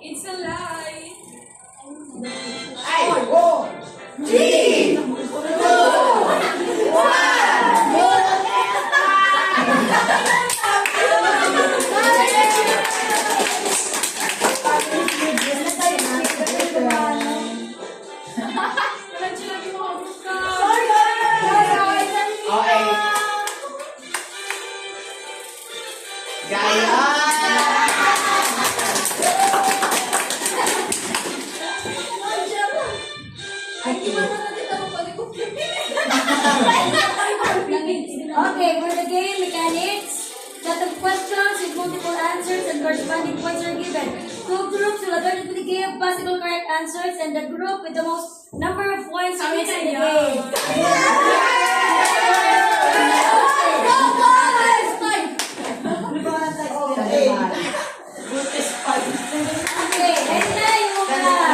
It's a lie. Ay, 3, 2, 1. Okay. Gaya. Okay, for the game mechanics, set of questions with multiple answers and corresponding points are given. Two groups will alternately give possible correct answers, and the group with the most number of points wins in the game. Okay, and now you wanna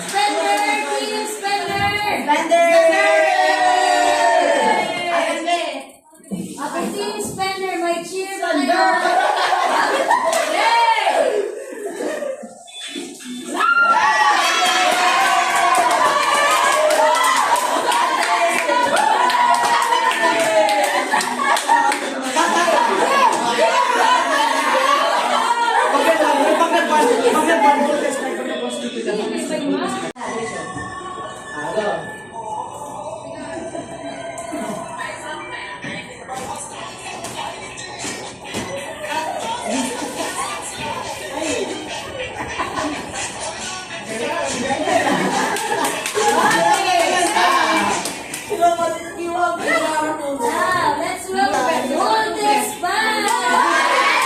Spender, team Spender. Okay, team Spender, my cheer for Now, let's welcome Golden Spy.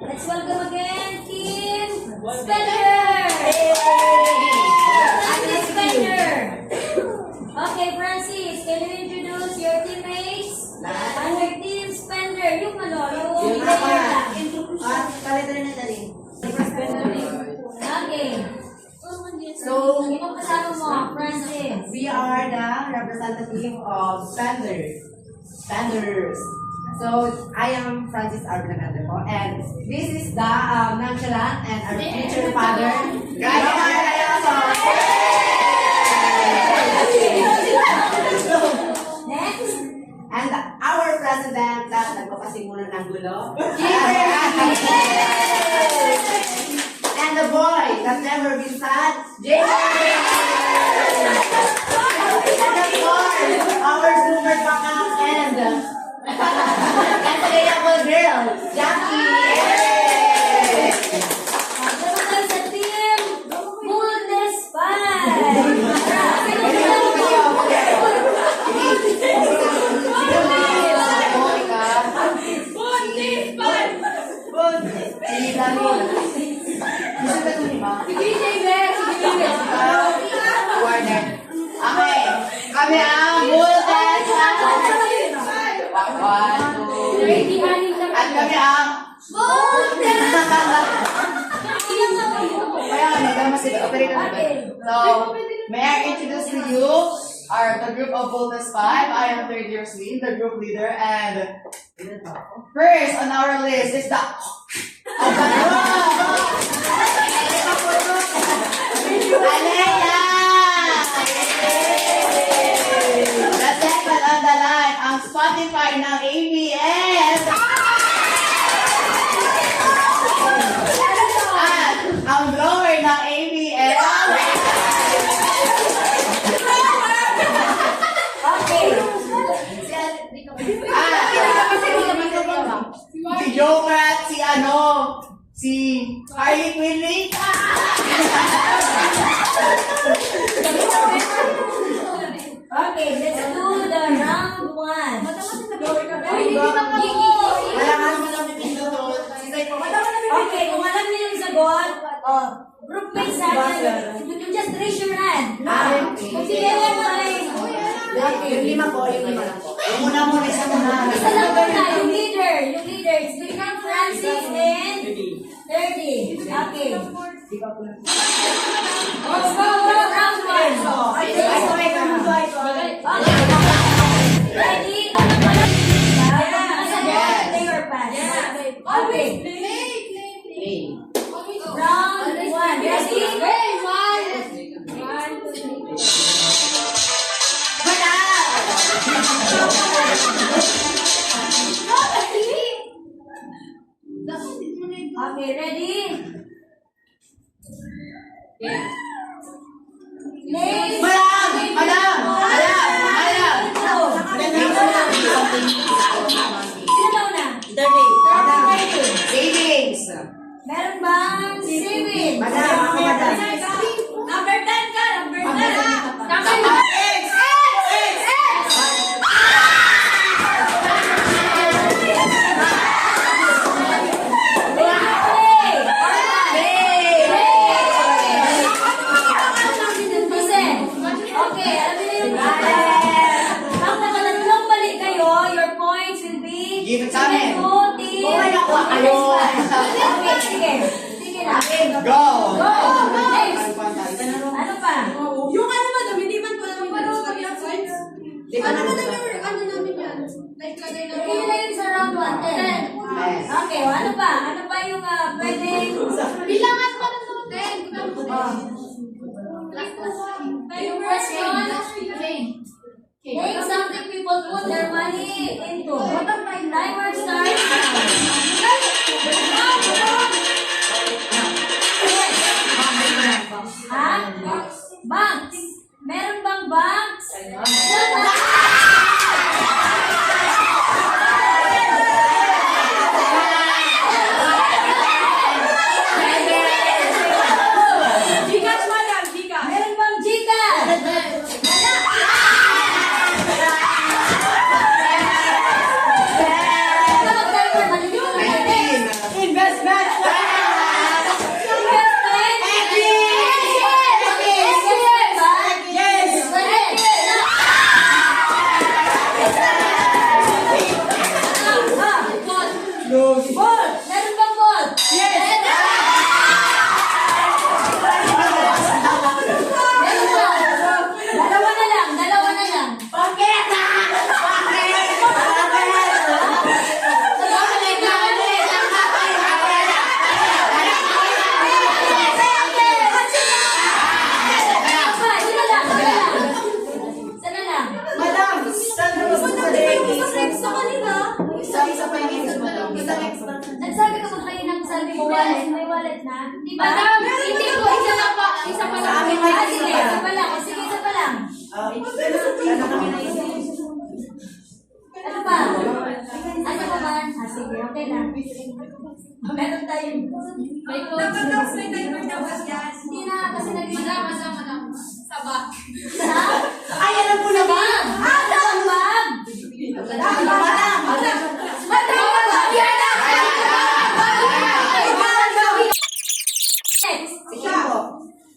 Let's welcome again Team Spender. Team Spender. Okay, Francis, can you introduce your teammates? And your Team Spender. Yung Okay. So, Sino kasama mo, Francis? we are the representative of Spenders. So, I am Francis Arbinagante po, and this is the nonchalant and our future father, Next. and our president that nagpapasimulan ng gulo, and the boy that never been sad, James. And of course, our super backup and today Jackie! Naman tayo sa team Muldes 5! Okay, kami ang Muldes 1, 2, 3. At kami ang kaya nga, nagdama sila. Operate na naman. So, may I introduce to you the group of Voltes 5. I am third year Sweden, the group leader. And first on our list is the Alea! The second on the line, ang Spotify ng ABS. At ang blower ng ABS. Okay. Si Joker at si Harley Quinn. Okay, let's do the round 1. Okay, kung alam niyo yung sagot, groupmates natin, you just raise your hand. Kung sige lang ay... Yung lima po. Yung muna, isa muna. Isa lang po na, yung leader. It's between Francis and 30. Okay. Go, round 1. Ready? Play or pass? Okay. Round 1. Ready? Okay, ready? Name. Madam! Sino daw na? Savings! Meron bang savings? Madam. Number 10 ka, number 10. Okay, alam niyo yung pag nakatatlong bali kayo, your points will be Give it sa amin. Okay, sige na. Go! Next. Ano pa? Yung ano madam, hindi man ko namin na-discuss yung points. Ano madam yung ano namin yan? Like, lagay na Hindi na yun sa round 1. Okay, ano pa? Ano pa yung pwedeng... Bilangan mo na sa 10. Yung question, name something people put their money into. Timer starts now. Banks. Meron bang banks? Gcash madam, Gcash. Meron bang Gcash? Investment! Meron bang ball? Meron ba? Dalawa na lang. Dalawa na lang. Sana lang. Madam, saan na ba sa Sa kanila. Isa pa yung investment. Isang extra. Nagsabi ka ba kayo ng sabi mo wallet? May wallet na? Di ba? Hindi ko, isa na pa. Isa pa Sa lang. amin may Sige, isa pa lang. Sige, isa pa lang. Ano kami na isa? Ano pa? Ano pa man? Sige. Okay na. Meron tayong may Dapat coach. daw may timer dapat yan. Hindi na kasi Madam. Saba. Sa? Ay, alam ko na ba? Ang bag! Next.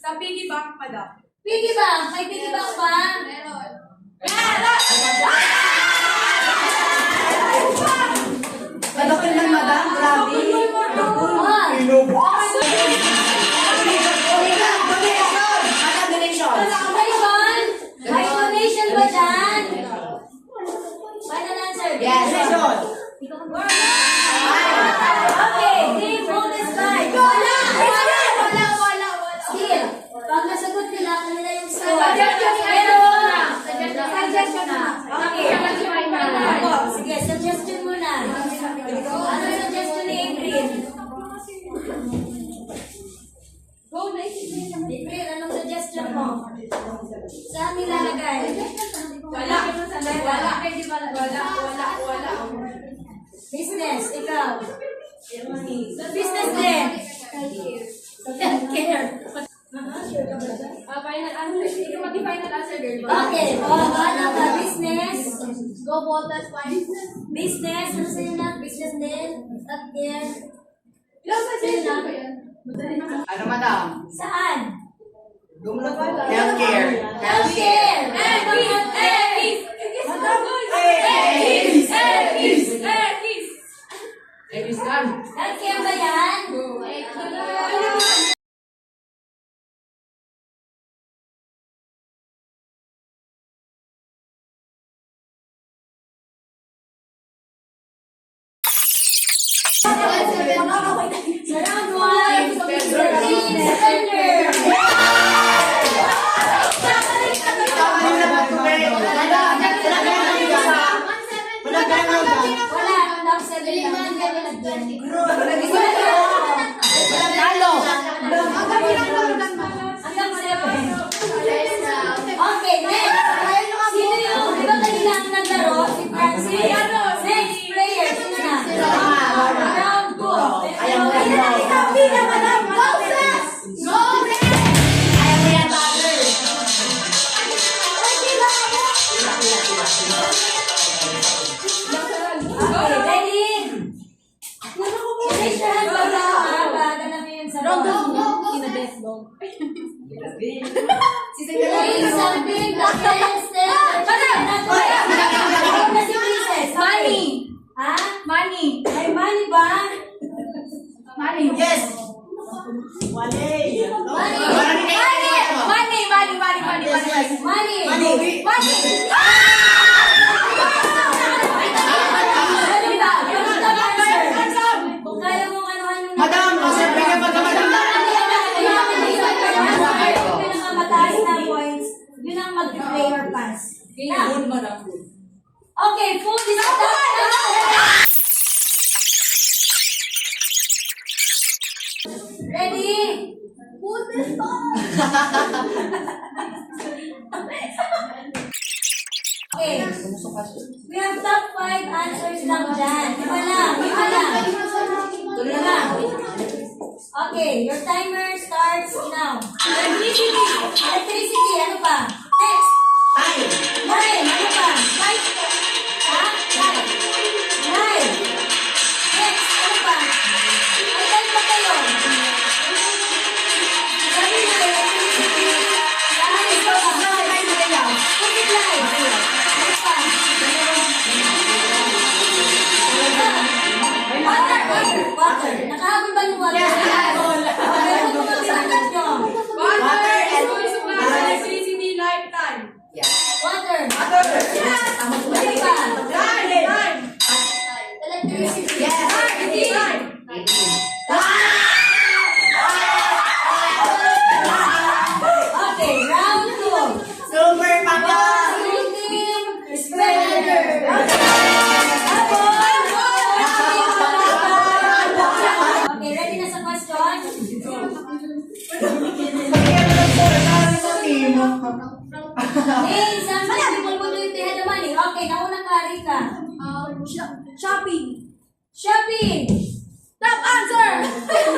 Sa piggy bank, madam. Piggy bank. May piggy bank ba? Meron. Madapin lang, madam. Grabe. Donation. May donation ba dyan? Final answer. Yes. Okay, team bonus five. Wala. Still, pag nasagot nila, kanila yung score. Suggestion na. Okay. Ako, sige, suggestion muna. Ano yung suggestion ni April? Go na. April, anong suggestion mo? Saan nilalagay? Wala. Business, ikaw. Business din. Healthcare. Final answer. Ikaw mag-final answer, girl. Okay, ano ka? Business. Go Voltas Business. Business, ano sa'yo na? Business din. Healthcare. Ilang suggestion ba yan? Ano, madam? Saan? Healthcare. Healthcare. Healthcare ba yan? Round one. Defender. Wala, top 7 lang. Hanggang 7. Okay, next. Sino yung, di ba kanina ang naglaro? Si Francis? Next player, sino na? Round 2. Okay, ready? Raise your hand ba na? Baga namin yun sa Saying something against it. Ako na si Princess. Money. Ha? Money. May money ba? Money. Yes. Money. Kung kaya mong anuhan yung Madam, siyempre ka pa naman. pinakamataas na points, yun ang mag-play or pass. Okay, food is ready? Food is Okay. We have top 5 answers lang dyan. Iba lang. Okay, your timer starts now. Electricity, ano pa? Next. Time, ano pa? Ha? Time. Next, ano pa? May time pa kayo. Sabi na, electricity. Lahat ito pa. Pocket light. Ano pa? Water. Nakahabol ba yung water? Meron ko mga sagot nyo. Water and electricity lifetime. Water. Water. Ano pa? Time. Electricity. Time. Okay, round 2. Super papa. Team Spreader. Okay, ready na sa question? Name something people would do if they had the money. Okay, nauna ka, Rika. Shopping. Shopping. Top answer! Top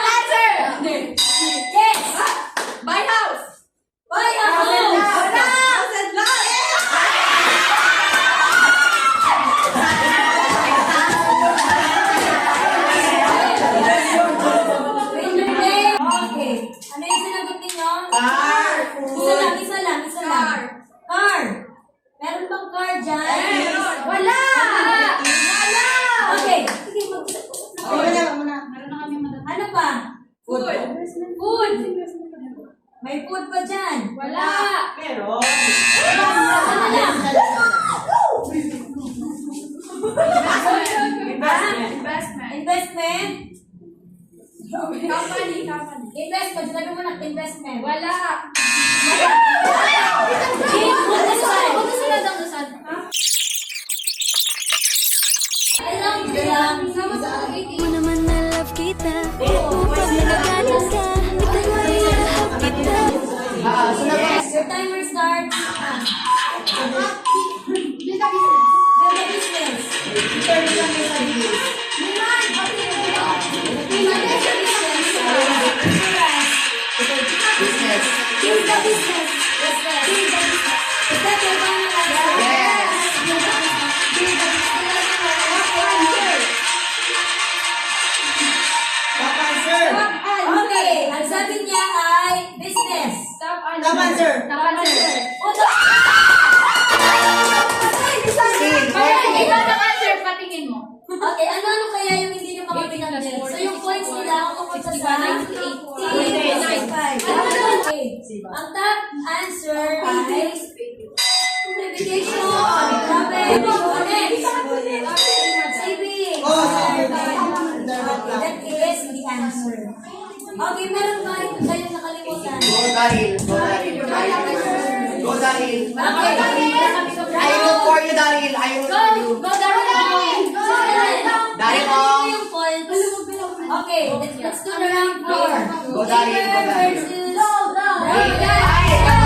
answer! Yes. Buy house! Buy a house. Wala! House and lot! Okay. Ano yung sinagot ninyo? Car. Isa lang. Car. Car. Meron bang car dyan? Meron. Wala! Wala! Okay. Sige, mag-usap-usap na kayo. Meron na kami matatapos. Ano pa? Food. Food. May food pa dyan? Wala. Meron. Ano lang? Investment. Investment? Company. Investment. Sabi mo na, investment. Wala. Alam mo lang. Mo naman na love kita. Upang nagagalit ka. Ikaw ay lahat kita. Sunod na. Your timer starts. Build a business. Build a business. Turn lang yung sa bilis. Business. Build a business. Yes, yes. Build a business. Is that your final answer? Yes. Build a business. Build a business. Top answer. Okay, ang sabi niya ay business. Top Top answer. Top answer. Okay, ano kaya yung hindi nyo mga pinanggit? So yung points nila, kung pupunta sa 8.95. Okay, ang top answer ay communication, grabe, connect, saving. Okay, that is the answer. Okay, meron ba ito kayong nakalimutan? Go Daryl. Go Daryl. Okay, I will for you, Daryl. I will for you. Go, Darren! Daryl, yung points. Okay, let's do the round 4. Go, Daryl. Gamer versus... Ay,